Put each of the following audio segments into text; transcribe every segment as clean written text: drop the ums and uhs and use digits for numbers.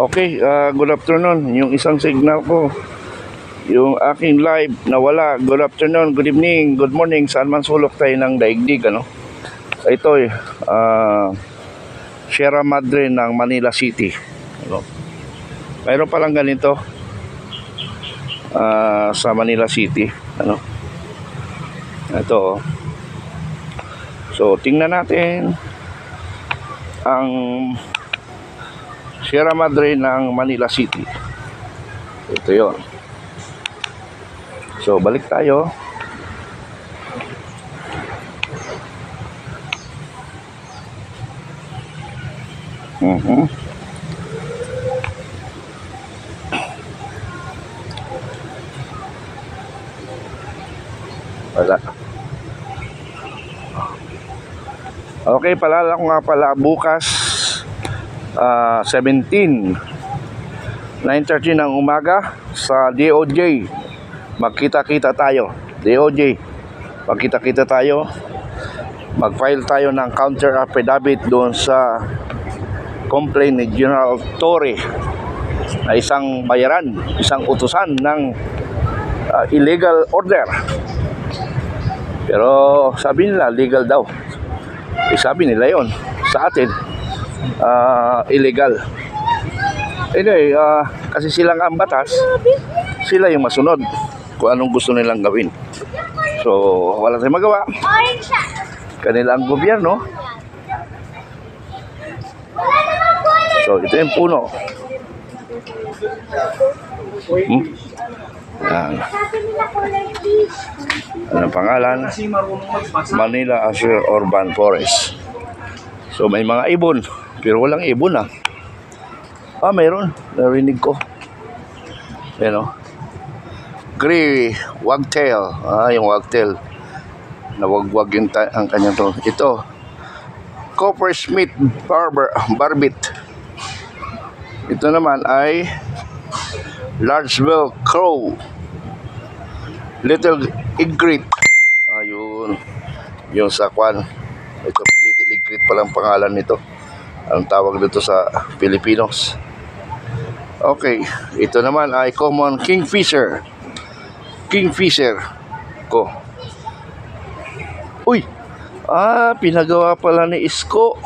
Okay, good afternoon. Yung isang signal ko, yung aking live nawala. Good afternoon, good evening, good morning. Saan man sulok tayo ng daigdig, ano? Ito Sierra Madre ng Manila City, ano? Mayroon palang ganito sa Manila City, ano? Ito, so tingnan natin ang Sierra Madre ng Manila City. Ito yon. So balik tayo. Wala. Okay, paalala ko nga pala, bukas 9:30 ng umaga sa DOJ. Magkita-kita tayo. DOJ, magkita-kita tayo. Mag-file tayo ng counter affidavit doon sa complaint ni General Torre na isang bayaran, isang utusan ng illegal order. Pero sabi nila legal daw. Sabi nila yon, sa atin illegal. Anyway, kasi silang ang batas, sila yung masunod kung anong gusto nilang gawin. So wala tayong magawa, kanila ang gobyerno. So ito yung puno. Yan. Ano pangalan? Manila Azure Urban Forest. So may mga ibon, pero walang ibon mayroon, narinig ko. Ayan, gray wagtail. Yung wagtail na wagwag yung ang kanyang to. Ito Coppersmith barbit. Ito naman ay large-billed crow, little egret. Yung sakwan. Ito, little egret palang pangalan nito. Ang tawag dito sa Pilipinos. Okay, ito naman ay common kingfisher. Kingfisher ko. Uy! Pinagawa pala ni Isko.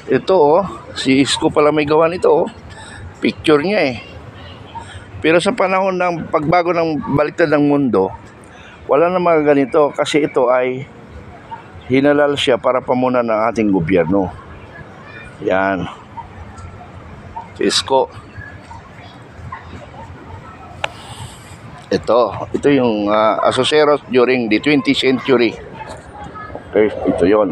Ito si Isko pala may gawa nito Picture niya Pero sa panahon ng pagbago ng baliktad ng mundo, wala na mga ganito kasi ito ay hinalal siya para pamunan ng ating gobyerno. Yan. Si Isko. Ito yung Asoceros during the 20th century. Okay, ito yon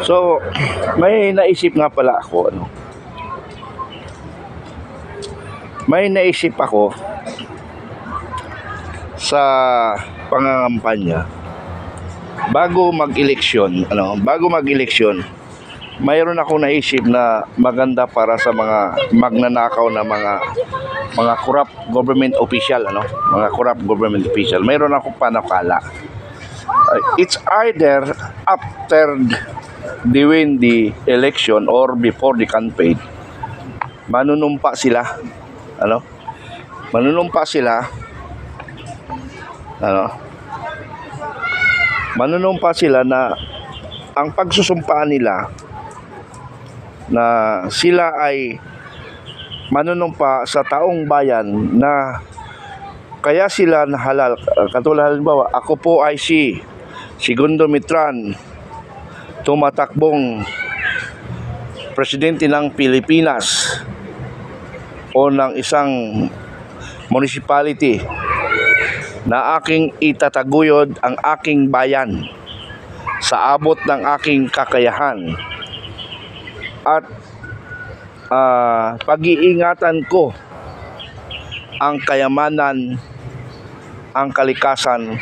So, may naisip nga pala ako, May naisip ako sa pangangampanya bago mag-eleksyon, mayroon ako naisip na maganda para sa mga magnanakaw na mga corrupt government official, Mga corrupt government official. Mayroon akong panakala. It's either after during the election or before the campaign, manunumpa sila na ang pagsusumpaan nila na sila ay manunumpa sa taong bayan na kaya sila nahalal. Katulad halimbawa, ako po ay si Segundo Mitran, tumatakbong presidente ng Pilipinas o ng isang municipality na aking itataguyod ang aking bayan sa abot ng aking kakayahan at pag-iingatan ko ang kayamanan, ang kalikasan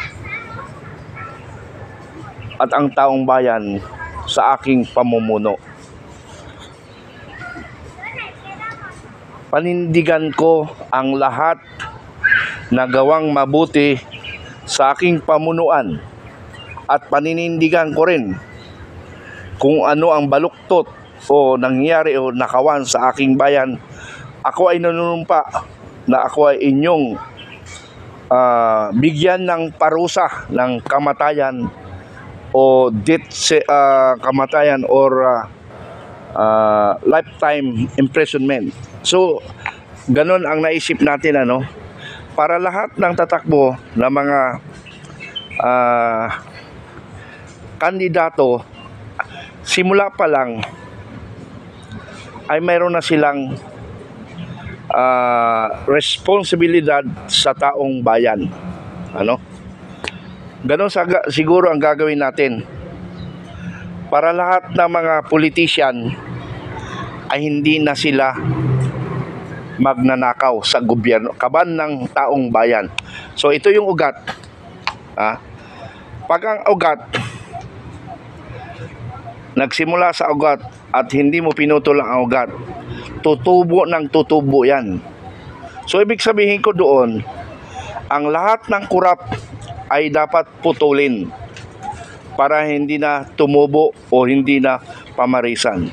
at ang taong bayan sa aking pamumuno. Panindigan ko ang lahat na gawang mabuti sa aking pamunuan at paninindigan ko rin kung ano ang baluktot o nangyari o nakawan sa aking bayan. Ako ay nanunumpa na ako ay inyong bigyan ng parusa ng kamatayan o kamatayan or lifetime imprisonment. So, ganun ang naisip natin, ano, para lahat ng tatakbo na mga kandidato, simula pa lang ay mayroon na silang responsibilidad sa taong bayan. Ano? Ganun siguro ang gagawin natin para lahat ng mga politician ay hindi na sila magnanakaw sa gobyerno, kaban ng taong bayan. So ito yung ugat. Pag ang ugat, nagsimula sa ugat at hindi mo pinutol ang ugat, tutubo ng tutubo yan. So ibig sabihin ko doon, ang lahat ng kurap ay dapat putulin para hindi na tumubo o hindi na pamarisan.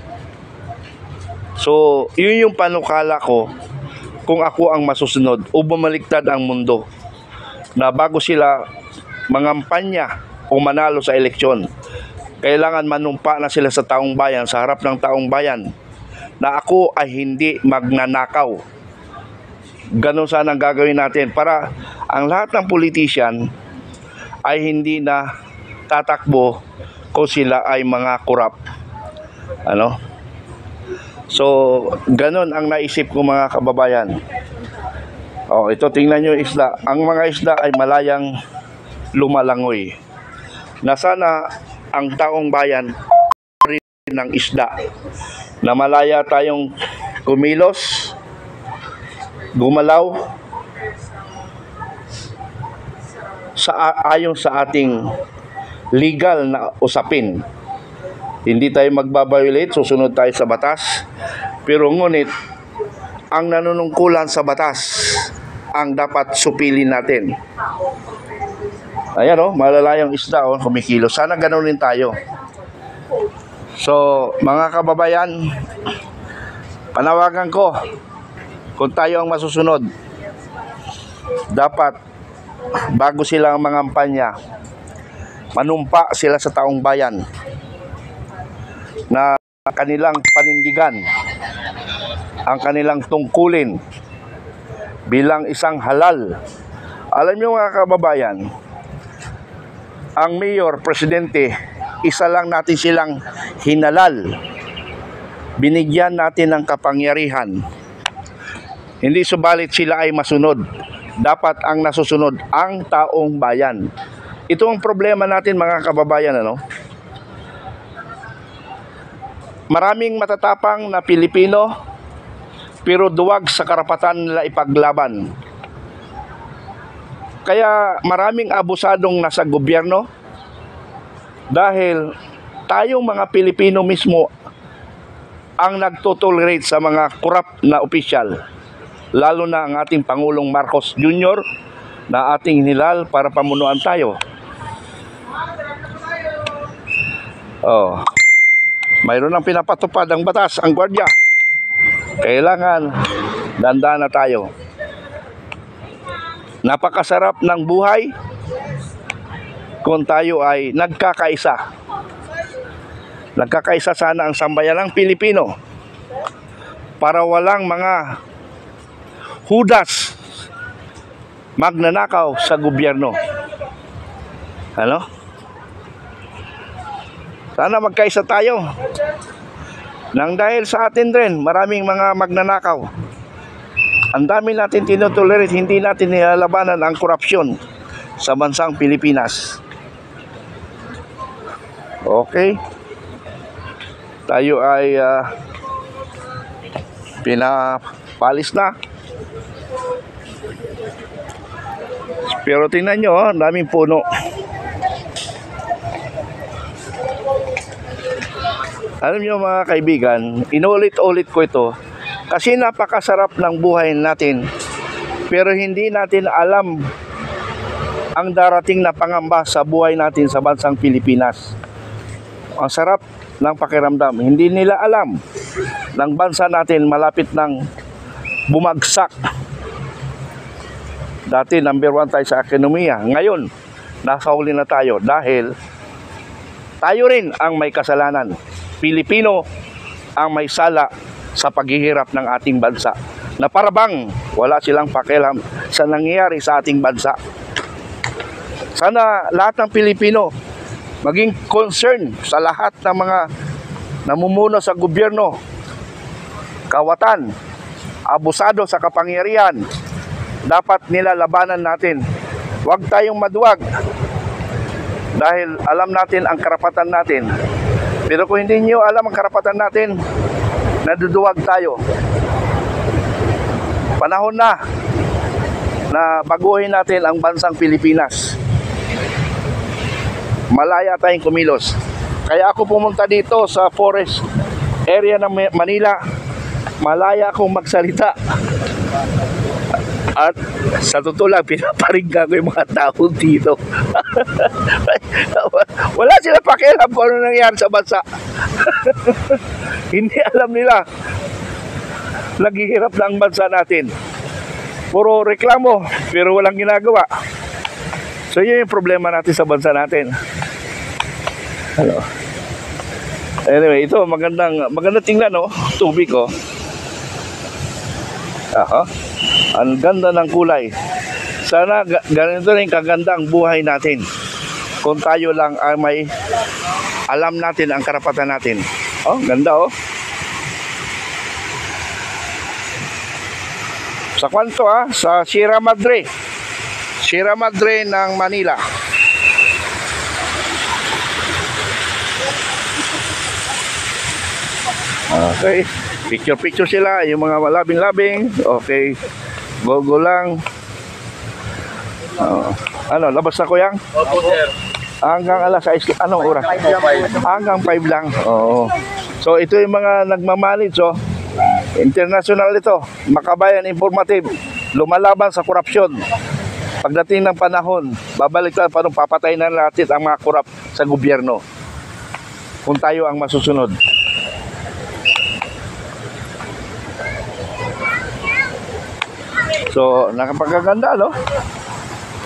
So yun yung panukala ko kung ako ang masusunod o bumaliktad ang mundo, na bago sila mangampanya o manalo sa eleksyon, kailangan manumpa na sila sa taong bayan, sa harap ng taong bayan, na ako ay hindi magnanakaw. Ganun sana ang gagawin natin para ang lahat ng politician ay hindi na tatakbo kung sila ay mga kurap. Ano? So, ganun ang naisip ko, mga kababayan. Ito, tingnan nyo yung isda. Ang mga isda ay malayang lumalangoy. Na sana ang taong bayan rin ng isda, na malaya tayong kumilos, gumalaw ayon sa ating legal na usapin. Hindi tayo magbabiolate, susunod tayo sa batas. Pero ngunit, ang nanunungkulan sa batas ang dapat supilin natin. Ayan, malalayang isda, kumikilos. Sana ganoon rin tayo. So, mga kababayan, panawagan ko, kung tayo ang masusunod, dapat bago sila ang mangampanya, manumpa sila sa taong bayan na kanilang panindigan, ang kanilang tungkulin bilang isang halal. Alam niyo, mga kababayan, ang mayor, presidente, isa lang natin silang hinalal. Binigyan natin ng kapangyarihan. Hindi subalit sila ay masunod. Dapat ang nasusunod ang taong bayan. Ito ang problema natin, mga kababayan, ano? Maraming matatapang na Pilipino, pero duwag sa karapatan nila ipaglaban. Kaya maraming abusadong nasa gobyerno dahil tayong mga Pilipino mismo ang nagtotolerate sa mga korap na opisyal, lalo na ang ating Pangulong Marcos Jr. na ating hinilal para pamunuan tayo. Mayroon ng pinapatupad ang batas, ang gwardiya. Kailangan dandan na tayo. Napakasarap ng buhay kung tayo ay nagkakaisa. Nagkakaisa sana ang sambayanang Pilipino para walang mga hudas magnanakaw sa gobyerno. Ano? Sana magkaisa tayo. Nang dahil sa atin rin, maraming mga magnanakaw. Ang dami natin tinotolerate, hindi natin nilalabanan ang korupsyon sa bansang Pilipinas. Okay. Tayo ay pinapalis na. Pero tingnan nyo, daming puno. Alam nyo, mga kaibigan, inulit-ulit ko ito kasi napakasarap ng buhay natin, pero hindi natin alam ang darating na pangamba sa buhay natin sa bansang Pilipinas. Ang sarap ng pakiramdam. Hindi nila alam ng bansa natin malapit ng bumagsak. Dati number 1 tayo sa ekonomiya. Ngayon, nasa huli na tayo dahil tayo rin ang may kasalanan. Pilipino ang may sala sa paghihirap ng ating bansa. Na parabang wala silang pakialam sa nangyayari sa ating bansa. Sana lahat ng Pilipino maging concern sa lahat ng mga namumuno sa gobyerno, kawatan, abusado sa kapangyarihan. Dapat nilalabanan natin. Huwag tayong maduwag dahil alam natin ang karapatan natin. Pero kung hindi nyo alam ang karapatan natin, naduduwag tayo. Panahon na baguhin natin ang bansang Pilipinas. Malaya tayong kumilos. Kaya ako pumunta dito sa forest area ng Manila. Malaya akong magsalita. At sa totoo lang, pinaparinggan ko yung mga tao dito. Wala sila pakialam kung ano nangyari sa bansa. Hindi alam nila. Naghihirap na ang bansa natin. Puro reklamo, pero walang ginagawa. So yun yung problema natin sa bansa natin. Hello. Anyway, ito magandang tingnan, no? Tubig, oh. Aha. Ang ganda ng kulay. Sana ganito rin kaganda ang buhay natin. Kung tayo lang ay may alam natin ang karapatan natin. Oh, ganda, oh. Sa kwanto, sa Sierra Madre. Sierra Madre ng Manila. Okay. Picture sila, yung mga malabing-labing. Okay. Go lang. Ano, labas na ko yang? Opo, sir. Hanggang alas 6, anong oras? Hanggang 5 lang. Oo. So ito yung mga nagmamanage, oh. International ito. Makabayan Informative. Lumalaban sa korupsyon. Pagdating ng panahon, babalik tayo paano papatay na natin ang mga korap sa gobyerno. Kung tayo ang masusunod. So, nakapagaganda, no?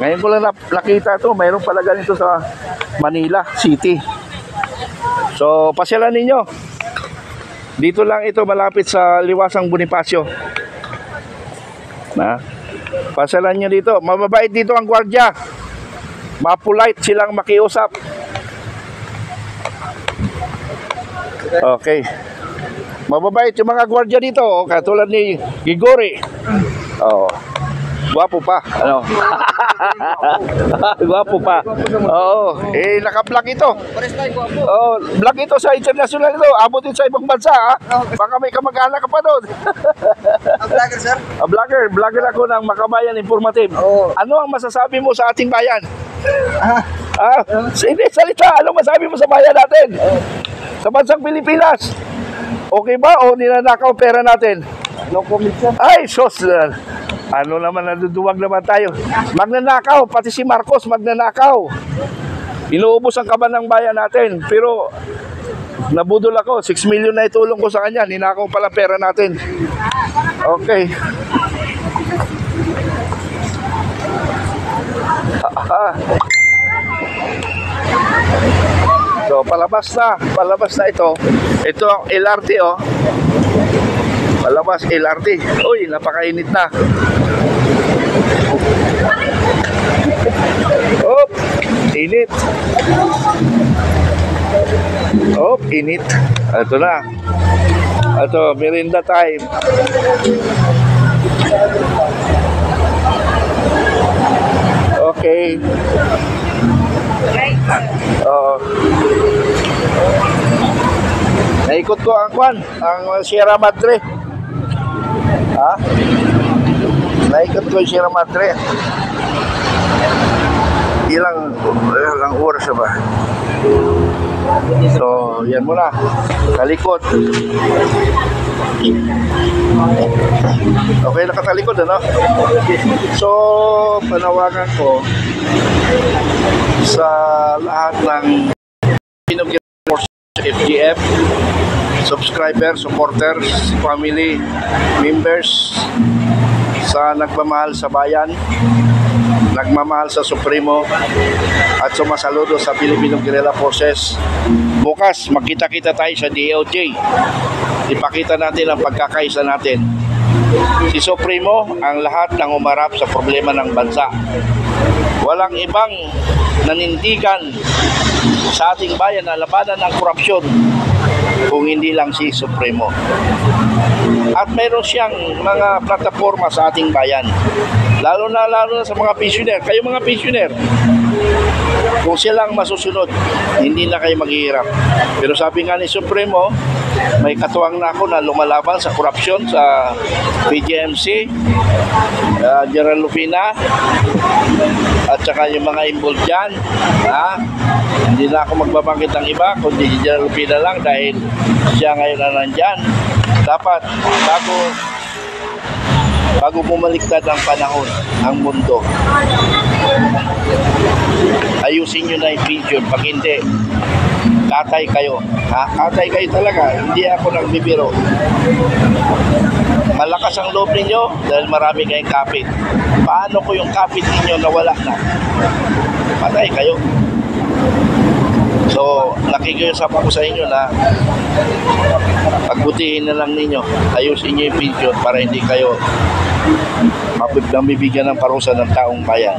Ngayon ko lang nakita ito. Mayroon pala ganito sa Manila City. So, pasyalan ninyo. Dito lang ito, malapit sa Liwasang Bonifacio. Pasyalan nyo dito. Mababait dito ang gwardiya. Mapolite silang makiusap. Okay. Mababait yung mga gwardiya dito, oh, katulad ni Gigori. Oh. Guwapo pa, ano? Guwapo pa. Oo, naka-vlog ito. Oh, vlog ito sa international ito. Abutin sa ibang bansa, ha? Baka may kamag-anak ka pa doon. Vlogger, sir? Vlogger ako ng Makabayan Informative. Ano ang masasabi mo sa ating bayan? Hindi, salita. Ano masabi mo sa bayan natin? Sa bansang Pilipinas? Okay ba o ninanakaw pera natin? No comment, sir. Ay, sos. Ano naman, naduduwag naman tayo. Magnanakaw, pati si Marcos magnanakaw. Inuubos ang kaban ng bayan natin. Pero, nabudol ako. 6 million na itulong ko sa kanya. Ninakaw pala pera natin. Okay. So, palabas na ito. Ito ang LRT, oh. Palabas, LRT. Uy, napakainit na. Oh, init. Oh, init. Ito na. Ito, merienda time. Okay. Naikot ko ang Sierra Madre. Naikot ko yung Sierra Madre. Ilang oras ba? So, yan muna. Talikod. Okay, nakatalikod, ano? So, panawagan ko sa lahat ng FGF, subscribers, supporters, family, members, sa nagmamahal sa bayan, nagmamahal sa Supremo, at sumasaludo sa Filipino Guerrilla Forces. Bukas, magkita-kita tayo sa DOJ. Ipakita natin ang pagkakaisa natin. Si Supremo ang lahat ng umarap sa problema ng bansa. Walang ibang nanindigan sa ating bayan na labanan ng korupsyon kung hindi lang si Supremo. At meron siyang mga plataforma sa ating bayan. Lalo na sa mga pensioner. Kayo mga pensioner, kung silang masusunod, hindi na kayo maghihirap. Pero sabi nga ni Supremo, may katuwang na ako na lumalaban sa korupsyon sa PGMC, General Lupina, at saka yung mga involved dyan. Hindi na ako magbabanggit ng iba, kundi si General Lupina lang dahil siya ngayon na nandyan. Dapat, bago bumaliktad ang panahon, ang mundo, ayusin nyo na yung vision. Pag hindi, katay kayo. Katay kayo talaga. Hindi ako nagbibiro. Malakas ang loob ninyo dahil marami kayong kapit. Paano ko yung kapit ninyo nawala na? Patay kayo. So, nakikiusap ako sa inyo na pagbutihin na lang ninyo, ayusin nyo yung vision para hindi kayo mabibigyan ng parusa ng taong bayan.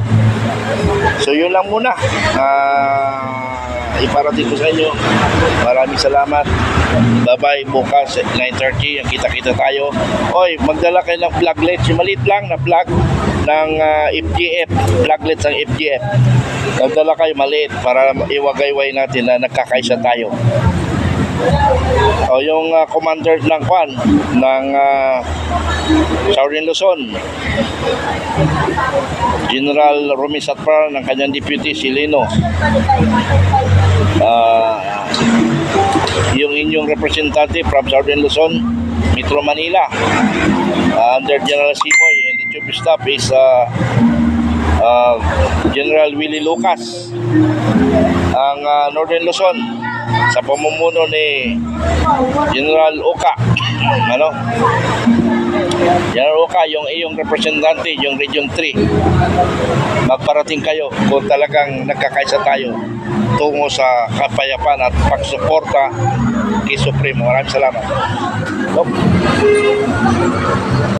So, yun lang muna. Iparating ko sa inyo. Maraming salamat. Bye-bye. Bukas at 9:30 ang kita-kita tayo. Oy, magdala kayo ng flaglets. Yung maliit lang na flag ng FGF. Flaglets ng FGF. Magdala kayo maliit para iwagayway natin na nagkakaisa tayo. O yung commander ng kwan ng Southern Luzon, General Romy Satpar, ng kanyang deputy si Lino, yung inyong representative from Southern Luzon, Metro Manila, under General Simoy, and the chief of staff is General Willie Lucas. Ang Northern Luzon sa pamumuno ni General Oka, General Oka, yung iyong representante, yung Region 3, magparating kayo kung talagang nagkakaisa tayo tungo sa kapayapaan at pagsuporta kay Supremo. Maraming salamat.